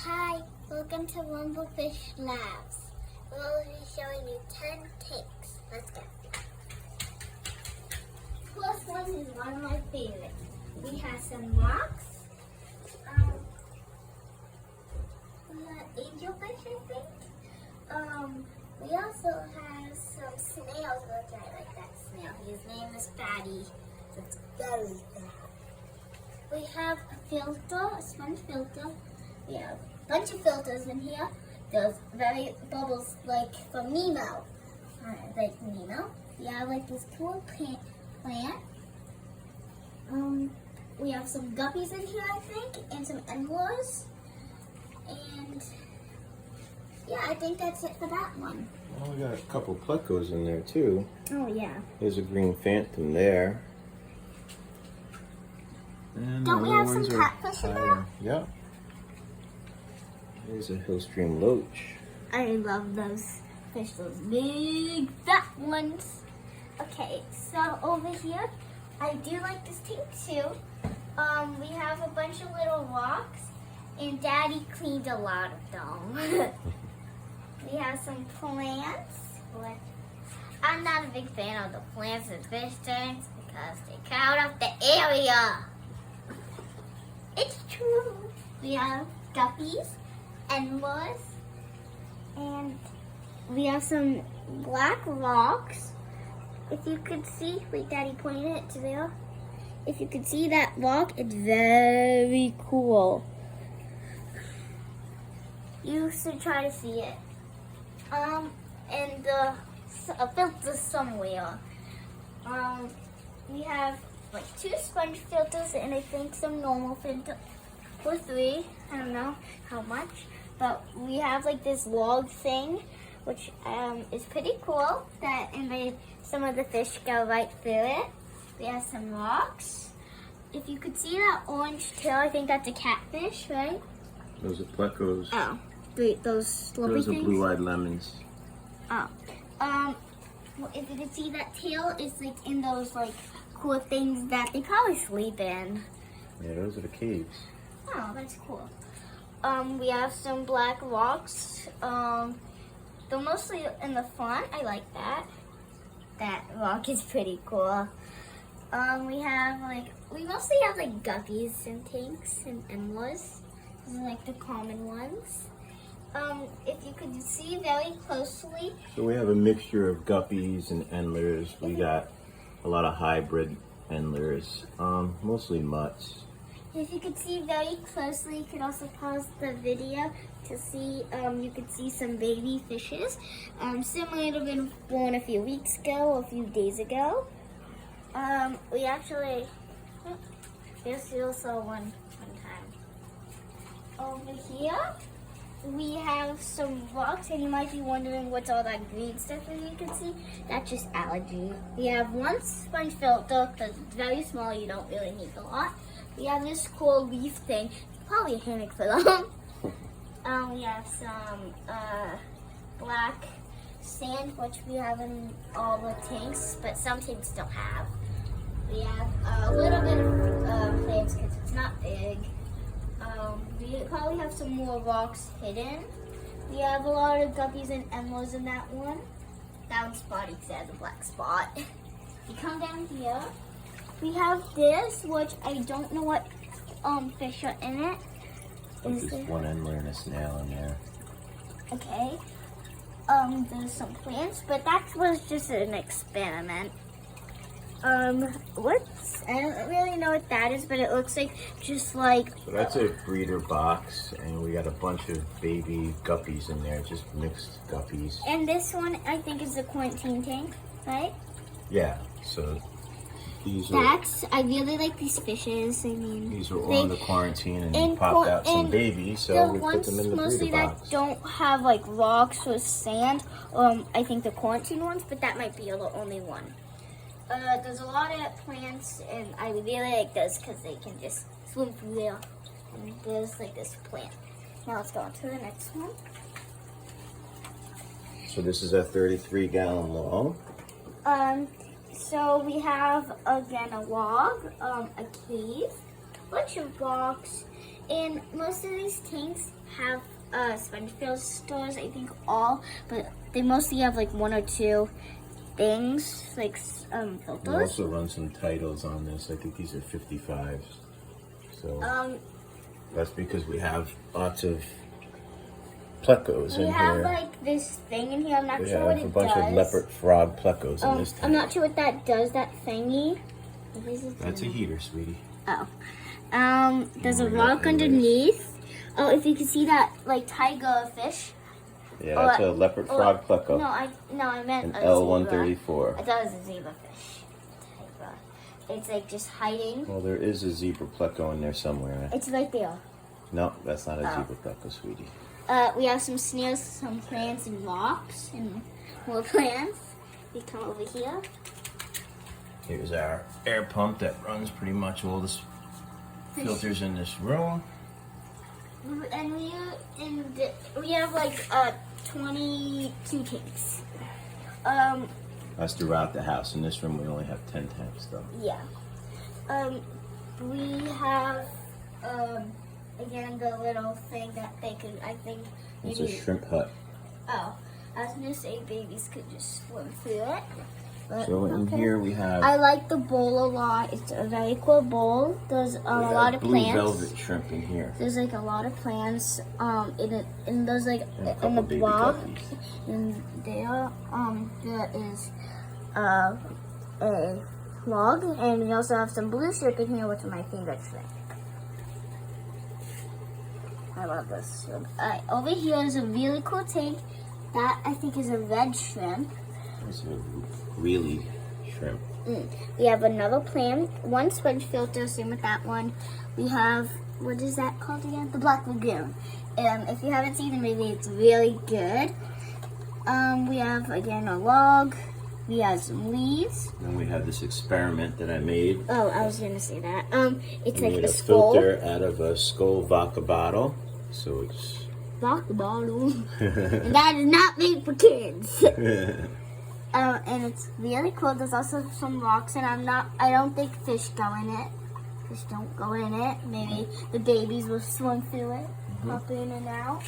Hi, welcome to Rumblefish Labs. We'll be showing you 10 tanks. Let's go. First one is one of my favorites. We have some rocks. Angelfish, I think. We also have some snails, which I like that snail. His name is Fatty. It's very bad. We have a filter, a sponge filter. We have a bunch of filters in here. There's very bubbles like from Nemo. Like Nemo. We have like this cool plant. We have some guppies in here, I think, and some endlors. And yeah, I think that's it for that one. Well, we got a couple plecos in there too. Oh yeah. There's a green phantom there. And Don't we the have other some ones are catfish in higher. there? Yeah. There's a Hillstream loach. I love those fish, those big fat ones. Okay, so over here, I do like this tank too. We have a bunch of little rocks, and Daddy cleaned a lot of them. We have some plants. I'm not a big fan of the plants and fish tanks because they crowd up the area. It's true. We have guppies, endlors, and we have some black rocks. If you could see, wait, Daddy pointed it to there. If you could see that rock, it's very cool. You should try to see it. And the filter somewhere. We have like 2 sponge filters and I think some normal filters, or 3. I don't know how much, but we have like this log thing, which is pretty cool. That made some of the fish go right through it. We have some rocks. If you could see that orange tail, I think that's a catfish, right? Those are plecos. Oh, those lovely Those are things. blue-eyed lemons. Oh, if you could see that tail is like in those like cool things that they probably sleep in. Yeah, those are the caves. Oh, that's cool. We have some black rocks. They're mostly in the front. I like that. That rock is pretty cool. We mostly have like guppies and tanks and endlors. These are like the common ones. If you could see very closely. So we have a mixture of guppies and endlers. We got a lot of hybrid endlers, mostly mutts. If you could see very closely, you could also pause the video to see, you could see some baby fishes. Some might have been born a few weeks ago or a few days ago. We actually, yes, we also one time. Over here, we have some rocks, and you might be wondering what's all that green stuff that you can see. That's just algae. We have one sponge filter, because it's very small, you don't really need a lot. We have this cool leaf thing, probably a hammock for them. We have some black sand, which we have in all the tanks, but some tanks don't have. We have a little bit of plants because it's not big. We probably have some more rocks hidden. We have a lot of guppies and endlors in that one. That one's spotty because it has a black spot. You come down here. We have this, which I don't know what fish are in it. There's one endler and a snail in there. Okay. There's some plants, but that was just an experiment. I don't really know what that is, but it looks like just like. So that's a breeder box, and we got a bunch of baby guppies in there, just mixed guppies. And this one, I think, is the quarantine tank, right? Yeah, so these are I really like these fishes. I mean, these are all in the quarantine, and and we popped out some and babies, so the we put ones them in the mostly breeder box. that don't have like rocks or sand. I think the quarantine ones, but that might be the only one. There's a lot of plants, and I really like those because they can just swim through there. And there's like this plant. Now let's go on to the next one. So this is a 33-gallon log. So we have again a log, a cave, bunch of rocks, And most of these tanks have sponge filters, I think but they mostly have like one or two things, like We filters. also run some titles on this. I think these are 55s. So that's because we have lots of plecos We in have here. like this thing in here. I'm not We sure what have a it bunch does. of leopard frog plecos in this tank. I'm not sure what that does. That thingy. That's a heater, sweetie. Oh. There's a we got rock in there. underneath. Oh, if you can see that, like tiger fish. Yeah, that's a leopard frog pleco. No, I meant An a L134. zebra. I thought it was a zebra fish. Tiger. It's like just hiding. Well, there is a zebra pleco in there somewhere. It's right there. No, that's not a Oh. zebra pleco, sweetie. We have some snails, some plants, and rocks, and more plants. We come over here. Here's our air pump that runs pretty much all the filters in this room. And we have like 22 tanks. That's throughout the house. In this room, we only have 10 tanks, though. Yeah. We have again the little thing that they could. I think. It's a maybe- shrimp hut. Oh, I was gonna say babies could just swim through it. But, So in okay. here we have I like the bowl a lot. It's a very cool bowl. There's a lot of blue plants. velvet shrimp in here. There's like a lot of plants in it, and there's like And a in couple the baby block, guppies. and there is a log, and we also have some blue shrimp in here, which are my favorite shrimp. I love this shrimp. Over here is a really cool tank. That I think is a red shrimp. It's a really shrimp. We have another plant, one sponge filter, same with that one. We have, what is that called again? The Black Lagoon. If you haven't seen the movie, it's really good. We have, again, a log. We have some leaves. Then we have this experiment that I made. Oh, I was going to say that. It's I like made a a skull. filter out of a skull vodka bottle. So it's... Vodka bottle. And that is not made for kids. And it's really cool. There's also some rocks, and I don't think fish go in it. Fish don't go in it. Maybe the babies will swim through it, hop in and out.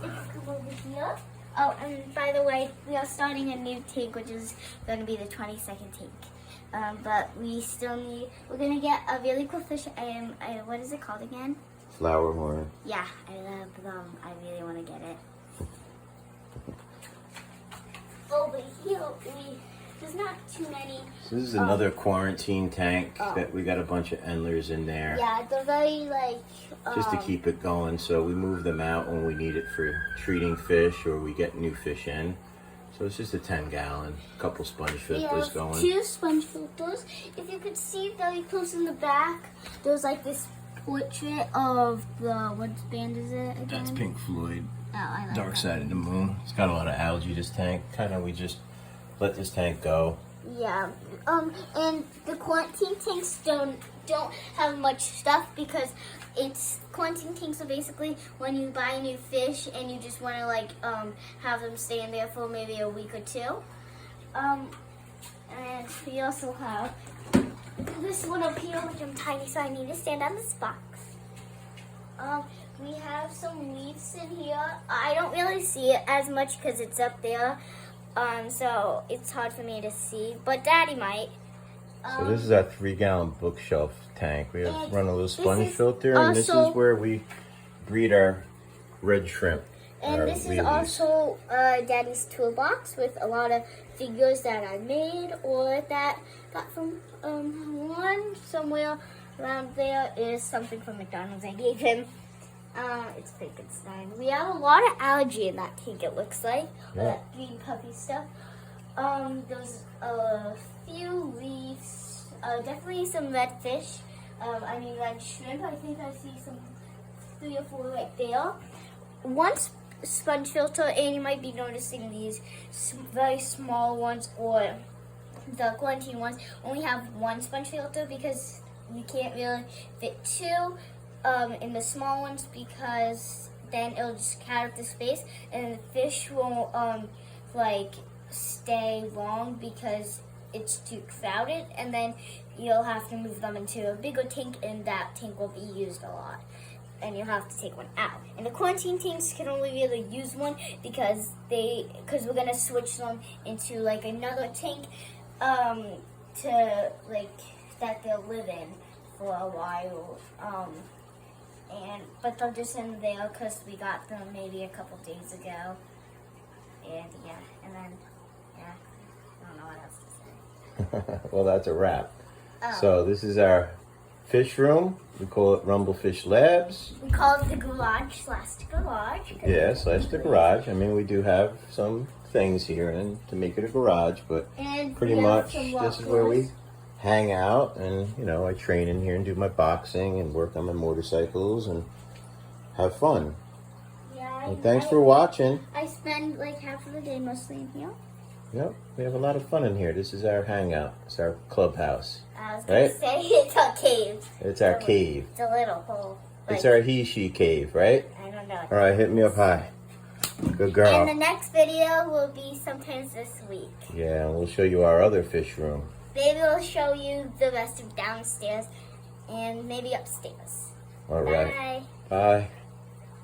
Let's come over here. Oh, and by the way, we are starting a new tank, which is going to be the 22nd tank. But we're going to get a really cool fish. What is it called again? Flower horn. Yeah, I love them. I really want to get it. Over here, there's not too many. So this is another quarantine tank Oh. that we got a bunch of endlers in there. Yeah, they're very like. Just to keep it going, so we move them out when we need it for treating fish or we get new fish in. So it's just a 10-gallon, couple sponge We filters have going. 2 sponge filters. If you could see very close in the back, there's like this portrait of what band is it again? That's Pink Floyd, Oh, I like Dark that. Side of the Moon. It's got a lot of algae, this tank. We just let this tank go. Yeah. And the quarantine tanks don't have much stuff because quarantine tanks are basically when you buy new fish and you just want to like have them stay in there for maybe a week or two. And we also have this one up here, which I'm tiny, so I need to stand on this box. We have some leaves in here. I don't really see it as much because it's up there. So it's hard for me to see, but Daddy might. So this is our 3-gallon bookshelf tank. We have And run a little this sponge is filter, and this also- is where we breed our red shrimp. And our this is wheelies. also Daddy's toolbox with a lot of figures that I made or that got from one somewhere around there is something from McDonald's I gave him. It's Frankenstein. We have a lot of algae in that tank, it looks like. Yeah. That green puppy stuff. There's a few leaves. Definitely some red fish. Red shrimp. I think I see some 3 or 4 right there. One sponge filter, and you might be noticing these very small ones or the quarantine ones only have one sponge filter because you can't really fit 2 in the small ones because then it'll just cat up the space and the fish won't stay long because it's too crowded, and then you'll have to move them into a bigger tank, and that tank will be used a lot. and you have to take one out. And the quarantine tanks can only really use one because we're gonna switch them into like another tank to like that they'll live in for a while. But they're just in there because we got them maybe a couple days ago. And I don't know what else to say. Well, that's a wrap. Oh. So this is our fish room. We call it Rumblefish Labs. We call it the garage / garage. Yeah, / the garage. I mean, we do have some things here and to make it a garage, but And pretty we have much some this is where we walkers. hang out, and I train in here and do my boxing and work on my motorcycles and have fun. Yeah, And thanks for watching. I spend like half of the day mostly in here. Yep, we have a lot of fun in here. This is our hangout. It's our clubhouse. I was gonna Right? say it's a cave. It's our cave. It's a little hole. It's Like, our he-she cave, right? I don't know. All right, hit me up high. Good girl. And the next video will be sometimes this week. Yeah, and we'll show you our other fish room. Maybe we'll show you the rest of downstairs and maybe upstairs. All right. Bye. Bye.